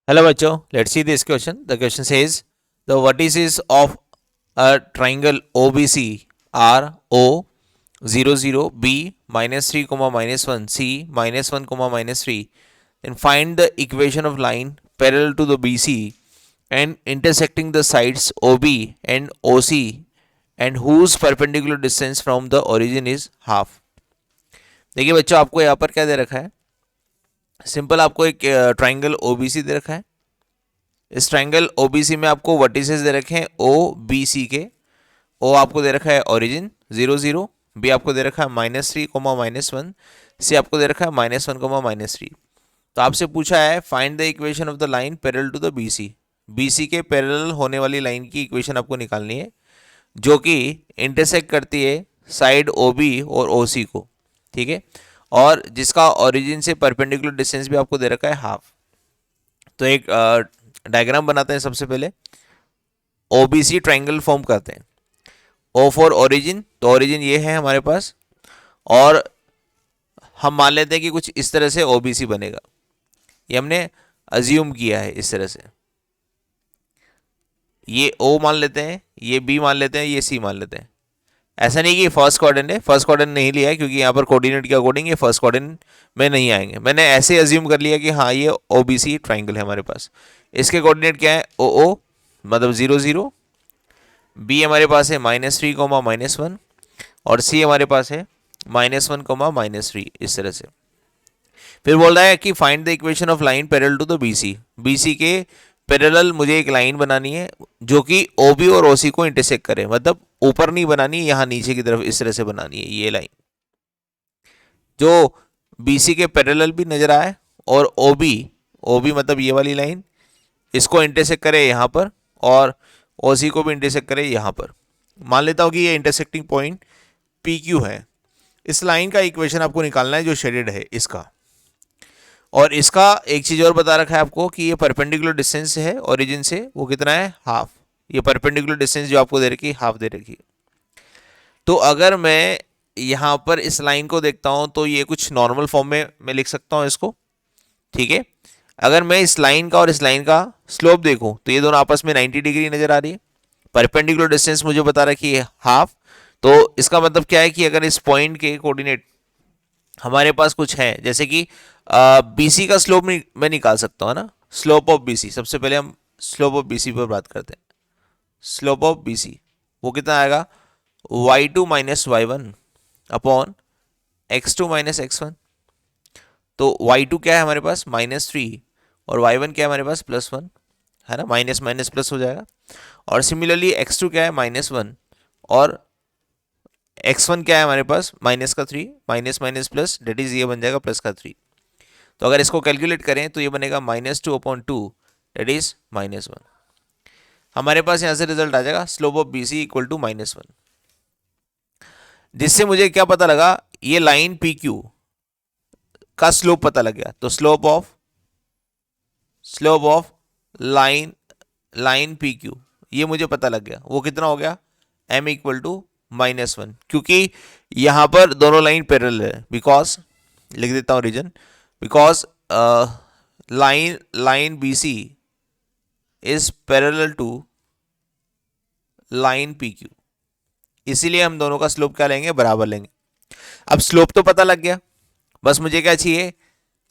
Hello, bachcho. Let's see this question. The question says the vertices of a triangle OBC are O 0 0 B minus 3 comma minus 1 C minus 1 comma minus 3. Then find the equation of line parallel to the BC and intersecting the sides OB and OC and whose perpendicular distance from the origin is half. देखिए बच्चों, आपको यहाँ पर क्या दे रखा है? Simple आपको एक ट्राइंगल ओबीसी दे रखा है. इस ट्राइंगल ओबीसी में आपको वर्टिसेस दे रखे हैं ओ बी सी के. ओ आपको दे रखा है ओरिजिन 0 0, बी आपको दे रखा है -3 -1, सी आपको दे रखा है -1 -3. तो आपसे पूछा है find the equation of the line parallel to the BC. BC के पैरेलल होने वाली लाइन की इक्वेशन आपको निकालनी है जो कि इंटरसेक्ट करती है साइड ओ बी और ओ सी को. ठीक है, और जिसका ओरिजिन से परपेंडिकुलर डिस्टेंस भी आपको दे रखा है हाफ. तो एक डायग्राम बनाते हैं. सबसे पहले ओबीसी ट्राइंगल फॉर्म करते हैं. ओ फॉर ओरिजिन, तो ओरिजिन ये है हमारे पास, और हम मान लेते हैं कि कुछ इस तरह से ओबीसी बनेगा. ये हमने अज्यूम किया है इस तरह से. ये ओ मान लेते हैं, ये बी मान लेते हैं, ये सी मान लेते हैं. ऐसा नहीं कि फर्स्ट क्वाड्रेंट है, फर्स्ट क्वाड्रेंट नहीं लिया है क्योंकि यहाँ पर कोऑर्डिनेट के अकॉर्डिंग ये फर्स्ट क्वाड्रेंट में नहीं आएंगे. मैंने ऐसे अज्यूम कर लिया कि हाँ ये ओबीसी ट्राइंगल है हमारे पास. इसके कोऑर्डिनेट क्या है? ओ ओ मतलब 0 0, बी हमारे पास है -3 -1, और सी हमारे पास है -1 -3. इस तरह से फिर बोल रहा है कि find the equation of line parallel to the BC. BC के पैरेलल मुझे एक लाइन बनानी है जो कि ओबी और ओसी को इंटरसेक्ट करे. मतलब ऊपर नहीं बनानी है, यहाँ नीचे की तरफ इस तरह से बनानी है. ये लाइन जो बीसी के पैरेलल भी नजर आए और ओबी, ओबी मतलब ये वाली लाइन, इसको इंटरसेक्ट करे यहाँ पर, और ओसी को भी इंटरसेक्ट करे यहाँ पर. मान लेता हूँ कि ये इंटरसेक्टिंग पॉइंट पी क्यू है. इस लाइन का इक्वेशन आपको निकालना है जो शेडेड है इसका. और इसका एक चीज़ और बता रखा है आपको कि ये परपेंडिकुलर डिस्टेंस है ओरिजिन से, वो कितना है? हाफ. ये परपेंडिकुलर डिस्टेंस जो आपको दे रखी है हाफ दे रखी है. तो अगर मैं यहाँ पर इस लाइन को देखता हूँ तो ये कुछ नॉर्मल फॉर्म में मैं लिख सकता हूँ इसको. ठीक है, अगर मैं इस लाइन का और इस लाइन का स्लोप देखूँ तो ये दोनों आपस में 90 डिग्री नजर आ रही है. परपेंडिकुलर डिस्टेंस मुझे बता रखी है हाफ. तो इसका मतलब क्या है कि अगर इस पॉइंट के कोऑर्डिनेट हमारे पास कुछ है, जैसे कि बीसी का स्लोप मैं निकाल सकता हूँ ना. स्लोप ऑफ बीसी, सबसे पहले हम स्लोप ऑफ बीसी पर बात करते हैं. स्लोप ऑफ बीसी वो कितना आएगा? y2 minus y1 upon x2 minus x1. तो y2 क्या है हमारे पास? -3, और y1 क्या है हमारे पास? +1 है ना. माइनस माइनस प्लस हो जाएगा. और सिमिलरली x2 क्या है? -1, और x1 क्या है हमारे पास? -3, minus minus plus, that is ये बन जाएगा +3. तो अगर इसको कैलकुलेट करें तो ये बनेगा -2/2, डेट इज -1. हमारे पास यहाँ से रिजल्ट आ जाएगा slope of B C equal to -1. जिससे मुझे क्या पता लगा? ये लाइन पी क्यू का स्लोप पता लग गया. तो slope of line P Q ये मुझे पता लग गया. वो कितना हो गया? m इक्वल टू -1, क्योंकि यहां पर दोनों लाइन पैरेलल है. बिकॉज, लिख देता हूं reason, because line B C is parallel to line P Q. इसीलिए हम दोनों का स्लोप क्या लेंगे? बराबर लेंगे. अब स्लोप तो पता लग गया, बस मुझे क्या चाहिए?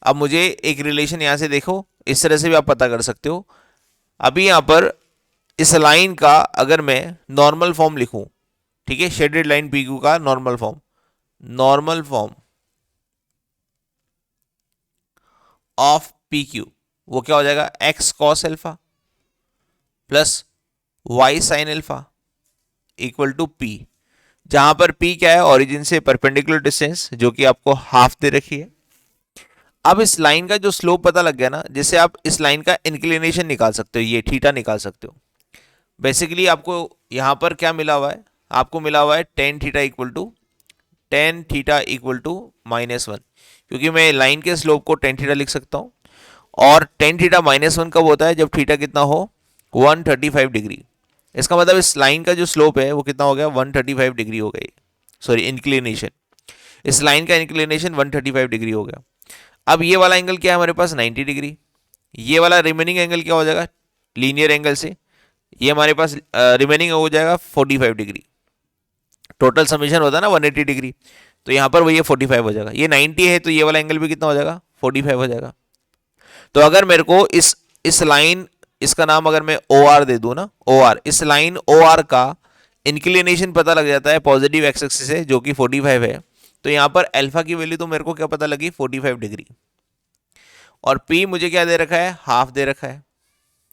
अब मुझे एक रिलेशन यहां से देखो, इस तरह से भी आप पता कर सकते हो. अभी यहां पर इस लाइन का अगर मैं नॉर्मल फॉर्म लिखूं, ठीक है, शेडेड लाइन पी क्यू का normal form of P Q, वो क्या हो जाएगा? X cos alpha plus y sine alpha equal to p. जहां पर पी क्या है? ओरिजिन से परपेंडिकुलर डिस्टेंस, जो कि आपको हाफ दे रखी है. अब इस लाइन का जो स्लोप पता लग गया ना, जिससे आप इस लाइन का इंक्लिनेशन निकाल सकते हो, ये थीटा निकाल सकते हो. बेसिकली आपको यहां पर क्या मिला हुआ है? आपको मिला हुआ है टेन थीटा इक्वल टू -1, क्योंकि मैं लाइन के स्लोप को टेन थीटा लिख सकता हूं. और टेन थीटा -1 कब होता है? जब थीटा कितना हो? 135 डिग्री. इसका मतलब इस लाइन का जो स्लोप है वो कितना हो गया? 135 डिग्री हो गई. Sorry, inclination. इस लाइन का इंक्लिनेशन 135 डिग्री हो गया. अब ये वाला एंगल क्या है हमारे पास? 90 डिग्री. ये वाला रिमेनिंग एंगल क्या हो जाएगा लीनियर एंगल से, ये हमारे पास रिमेनिंग हो जाएगा 45 डिग्री। टोटल समीशन होता है ना 180 डिग्री, तो यहाँ पर वो ये 45 हो जाएगा। ये 90 है तो ये वाला एंगल भी कितना हो जाएगा 45 हो जाएगा। तो अगर मेरे को इस लाइन, इसका नाम अगर मैं ओ आर दे दूँ ना, ओ आर, इस लाइन ओ आर का इंक्लिनेशन पता लग जाता है पॉजिटिव एक्स एक्सिस से जो कि 45 है, तो यहाँ पर अल्फा की वैल्यू तो मेरे को क्या पता लगी 45 डिग्री, और पी मुझे क्या दे रखा है हाफ दे रखा है।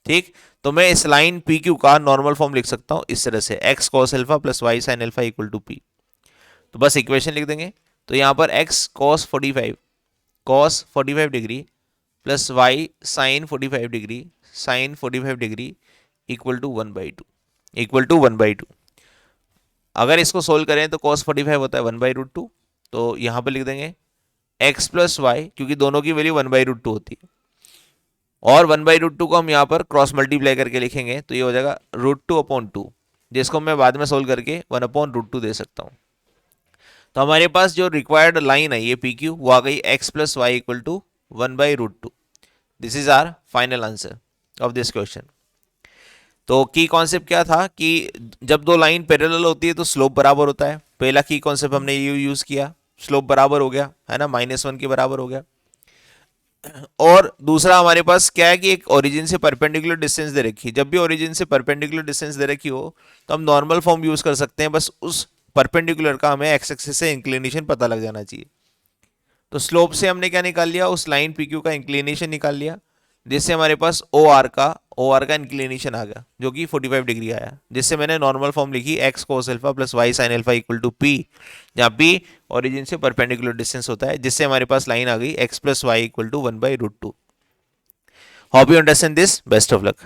ठीक, तो मैं इस लाइन पी क्यू का नॉर्मल फॉर्म लिख सकता हूँ इस तरह से, x cos alpha plus y sine alpha equal to p. तो बस इक्वेशन लिख देंगे। तो यहाँ पर x cos 45 degree plus y sine 45 degree sine 45 degree equal to 1/2, equal to 1/2। अगर इसको सोल्व करें तो cos 45 होता है 1/√2, तो यहाँ पर लिख देंगे x प्लस वाई, क्योंकि दोनों की वैल्यू 1/√2 होती है, और 1/√2 को हम यहाँ पर क्रॉस मल्टीप्लाई करके लिखेंगे तो ये हो जाएगा √2/2, जिसको मैं बाद में सोल्व करके 1/√2 दे सकता हूँ। तो हमारे पास जो रिक्वायर्ड लाइन है ये पी क्यू, वो आ गई x plus y equal to 1/√2। This is our final answer of this question. तो की कॉन्सेप्ट क्या था कि जब दो लाइन पैरेलल होती है तो स्लोप बराबर होता है। पहला की कॉन्सेप्ट हमने ये यूज किया, स्लोप बराबर हो गया है ना, -1 के बराबर हो गया। और दूसरा हमारे पास क्या है कि एक ओरिजिन से परपेंडिकुलर डिस्टेंस दे रखी है। जब भी ओरिजिन से परपेंडिकुलर डिस्टेंस दे रखी हो तो हम नॉर्मल फॉर्म यूज कर सकते हैं, बस उस परपेंडिकुलर का हमें एक्स एक्सिस से इंक्लिनेशन पता लग जाना चाहिए। तो स्लोप से हमने क्या निकाल लिया, उस लाइन पी क्यू का इंक्लिनेशन निकाल लिया, जिससे हमारे पास ओ आर का इंक्लिनेशन आ गया जो कि 45 डिग्री आया, जिससे मैंने नॉर्मल फॉर्म लिखी x cos alpha plus y sine alpha equal to p, जहाँ पी ओरिजिन से परपेंडिकुलर डिस्टेंस होता है, जिससे हमारे पास लाइन आ गई x plus y equal to 1/√2। Hope you understand this, best of luck.